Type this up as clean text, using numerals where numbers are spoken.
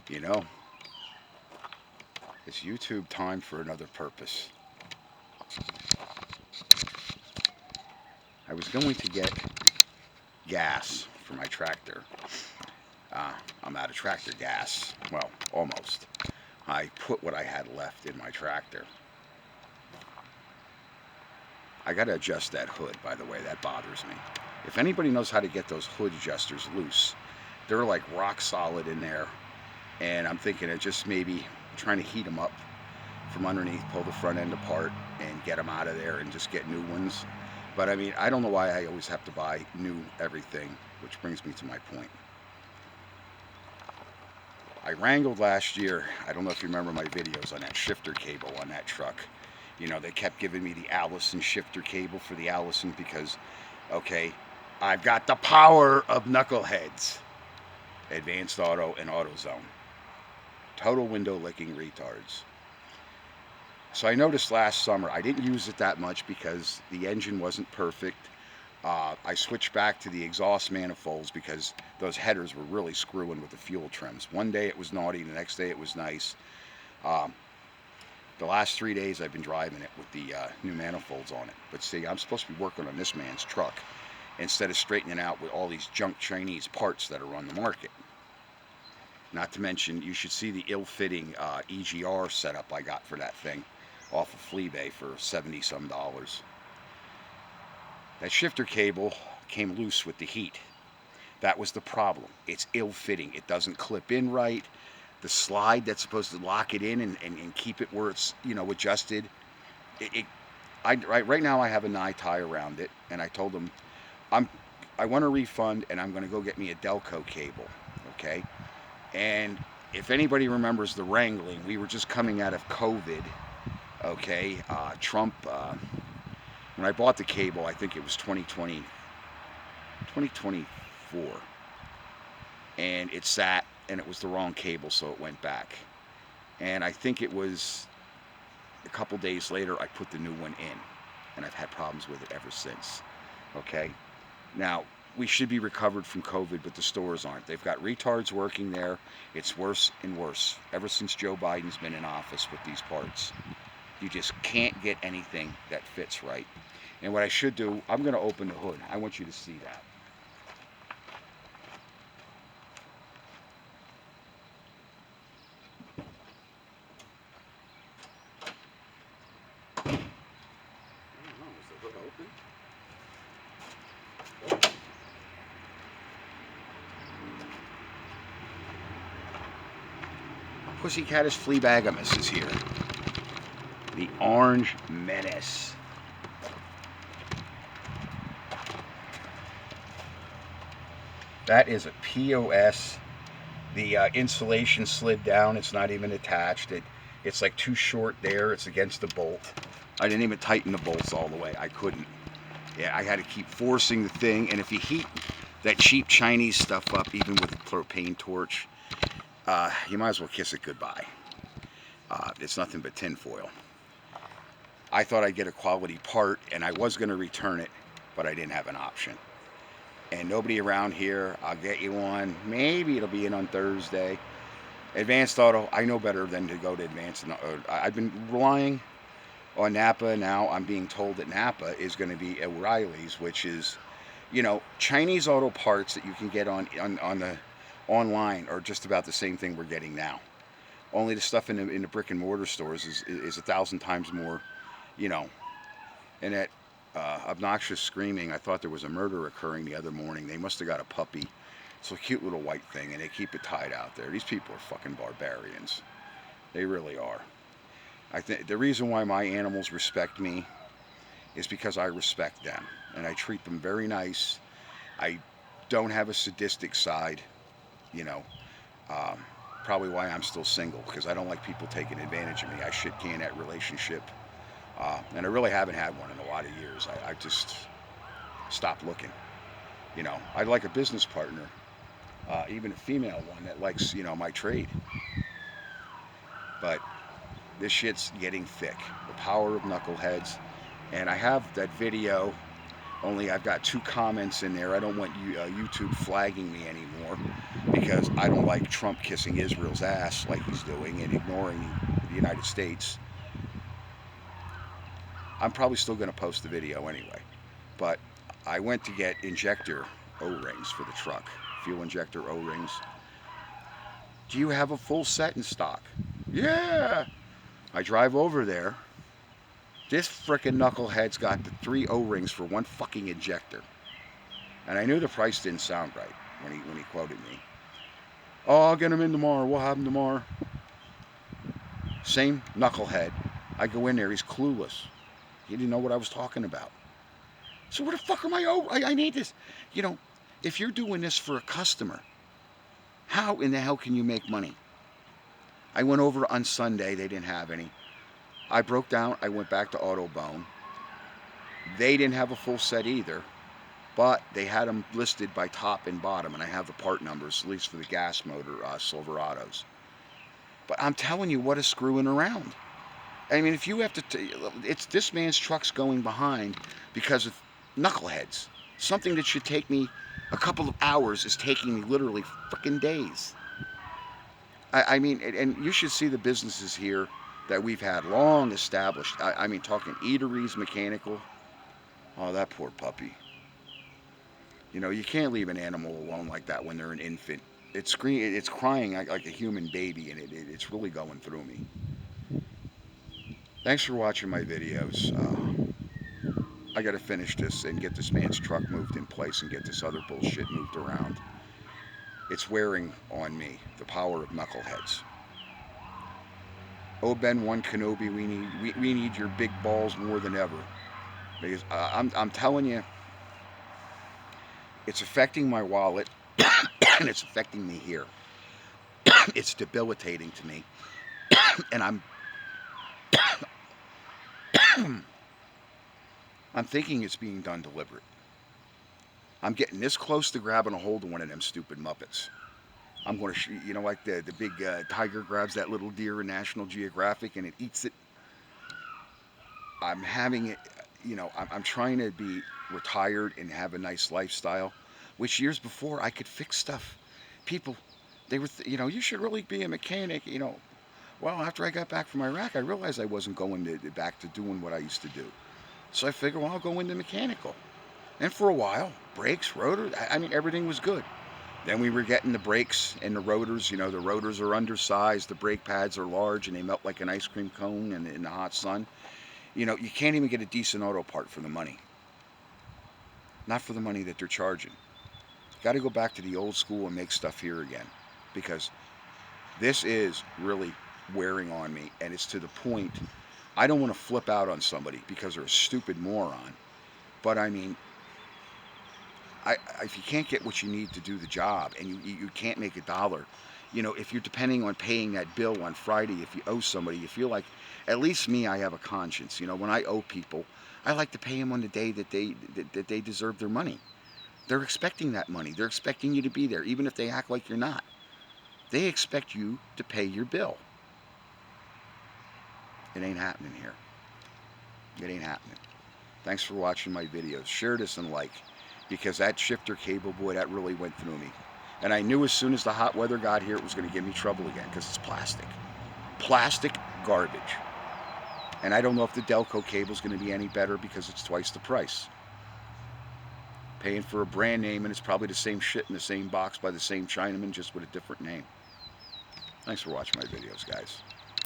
You know, it's YouTube time for another purpose. I was going to get gas for my tractor. Uh, I'm out of tractor gas. Well, almost. I put what I had left in my tractor. I got to adjust that hood, by the way. That bothers me. If anybody knows how to get those hood adjusters loose, they're like rock solid in there. And I'm thinking of just maybe trying to heat them up from underneath, pull the front end apart, and get them out of there and just get new ones. But I mean, I don't know why I always have to buy new everything, which brings me to my point. I wrangled last year. I don't know if you remember my videos on that shifter cable on that truck. You know, they kept giving me the Allison shifter cable for the Allison because, okay, I've got the power of Knuckleheads, Advanced Auto and AutoZone. Total window licking retards. So I noticed last summer I didn't use it that much because the engine wasn't perfect. I switched back to the exhaust manifolds because those headers were really screwing with the fuel trims. One day it was naughty, the next day it was nice. Um, the last 3 days I've been driving it with the new manifolds on it. But see, I'm supposed to be working on this man's truck instead of straightening out with all these junk Chinese parts that are on the market. Not to mention, you should see the ill-fitting EGR setup I got for that thing off of Fleabay for 70 some dollars. That shifter cable came loose with the heat. That was the problem. It's ill-fitting. It doesn't clip in right. The slide that's supposed to lock it in and keep it where it's, adjusted. Right now I have a nigh tie around it, and I told them I'm I want a refund, and I'm going to go get me a Delco cable. Okay, and if anybody remembers the wrangling, we were just coming out of COVID. Okay, Trump. When I bought the cable, I think it was 2020, 2024, and it sat, and it was the wrong cable, so it went back. And I think it was a couple days later I put the new one in, and I've had problems with it ever since. Okay, now we should be recovered from COVID, but the stores aren't. They've got retards working there. It's worse and worse ever since Joe Biden's been in office with these parts. You just can't get anything that fits right. And what I should do, I'm going to open the hood. I want you to see that. I don't know, is the hood open? Pussycatus Fleabagamus is here. The Orange Menace. That is a POS. The insulation slid down. It's not even attached. It's like too short there. It's against the bolt. I didn't even tighten the bolts all the way. I couldn't. Yeah, I had to keep forcing the thing. And if you heat that cheap Chinese stuff up, even with a propane torch, you might as well kiss it goodbye. It's nothing but tinfoil. I thought I'd get a quality part, and I was going to return it, but I didn't have an option. And nobody around here, I'll get you one. Maybe it'll be in on Thursday. Advanced Auto, I know better than to go to Advanced. I've been relying on Napa. Now I'm being told that Napa is going to be O'Reilly's, which is, Chinese auto parts that you can get on the online are just about the same thing we're getting now. Only the stuff in the brick and mortar stores is 1,000 times more, you know. And that obnoxious screaming, I thought there was a murder occurring the other morning. They must have got a puppy. It's a cute little white thing, and they keep it tied out there. These people are fucking barbarians. They really are. I think the reason why my animals respect me is because I respect them, and I treat them very nice. I don't have a sadistic side, you know. Um, Probably why I'm still single, because I don't like people taking advantage of me. I shit can that relationship. And I really haven't had one in a lot of years. I just stopped looking. I'd like a business partner, even a female one that likes, my trade. But this shit's getting thick. The power of knuckleheads. And I have that video Only I've got 2 comments in there. I don't want YouTube flagging me anymore because I don't like Trump kissing Israel's ass like he's doing and ignoring the United States. I'm probably still going to post the video anyway. But I went to get injector O-rings for the truck, fuel injector O-rings. Do you have a full set in stock? Yeah. I drive over there. This frickin' knucklehead's got the 3 O-rings for 1 fucking injector. And I knew the price didn't sound right when he quoted me. Oh, I'll get them in tomorrow. We'll have them tomorrow. Same knucklehead. I go in there. He's clueless. He didn't know what I was talking about. So what the fuck am I need this. You know, if you're doing this for a customer, how in the hell can you make money? I went over on Sunday. They didn't have any. I broke down. I went back to Autobone. They didn't have a full set either, but they had them listed by top and bottom, and I have the part numbers, at least for the gas motor Silverados. But I'm telling you, what is screwing around? I mean, if you have to, it's this man's truck's going behind because of knuckleheads. Something that should take me a couple of hours is taking me literally freaking days. I mean, and you should see the businesses here that we've had long established. I mean, talking eateries, mechanical. Oh, that poor puppy. You know, you can't leave an animal alone like that when they're an infant. It's crying like a human baby, and it's really going through me. Thanks for watching my videos. I got to finish this and get this man's truck moved in place and get this other bullshit moved around. It's wearing on me, the power of knuckleheads. Oh, Ben One Kenobi, we need your big balls more than ever, because I'm telling you, it's affecting my wallet and it's affecting me here. It's debilitating to me, and I'm thinking it's being done deliberate. I'm getting this close to grabbing a hold of one of them stupid Muppets. I'm going to, you know, like the big tiger grabs that little deer in National Geographic and it eats it. I'm having it, you know, I'm trying to be retired and have a nice lifestyle, which years before I could fix stuff. People, they were, you know, you should really be a mechanic, you know. Well, after I got back from Iraq, I realized I wasn't going back to doing what I used to do. So I figured, well, I'll go into mechanical. And for a while, brakes, rotors, I mean, everything was good. Then we were getting the brakes and the rotors. You know, the rotors are undersized, the brake pads are large, and they melt like an ice cream cone in the hot sun. You know, you can't even get a decent auto part for the money. Not for the money that they're charging. Got to go back to the old school and make stuff here again, because this is really wearing on me, and it's to the point I don't want to flip out on somebody because they're a stupid moron. But I mean, if you can't get what you need to do the job and you can't make a dollar, you know, if you're depending on paying that bill on Friday, if you owe somebody, you feel like, at least me, I have a conscience. You know, when I owe people, I like to pay them on the day that they deserve their money. They're expecting that money. They're expecting you to be there, even if they act like you're not. They expect you to pay your bill. It ain't happening here. It ain't happening. Thanks for watching my videos. Share this and like, because that shifter cable, boy, that really went through me. And I knew as soon as the hot weather got here, it was going to give me trouble again, because it's plastic. Plastic garbage. And I don't know if the Delco cable is going to be any better because it's twice the price. Paying for a brand name, and it's probably the same shit in the same box by the same Chinaman, just with a different name. Thanks for watching my videos, guys.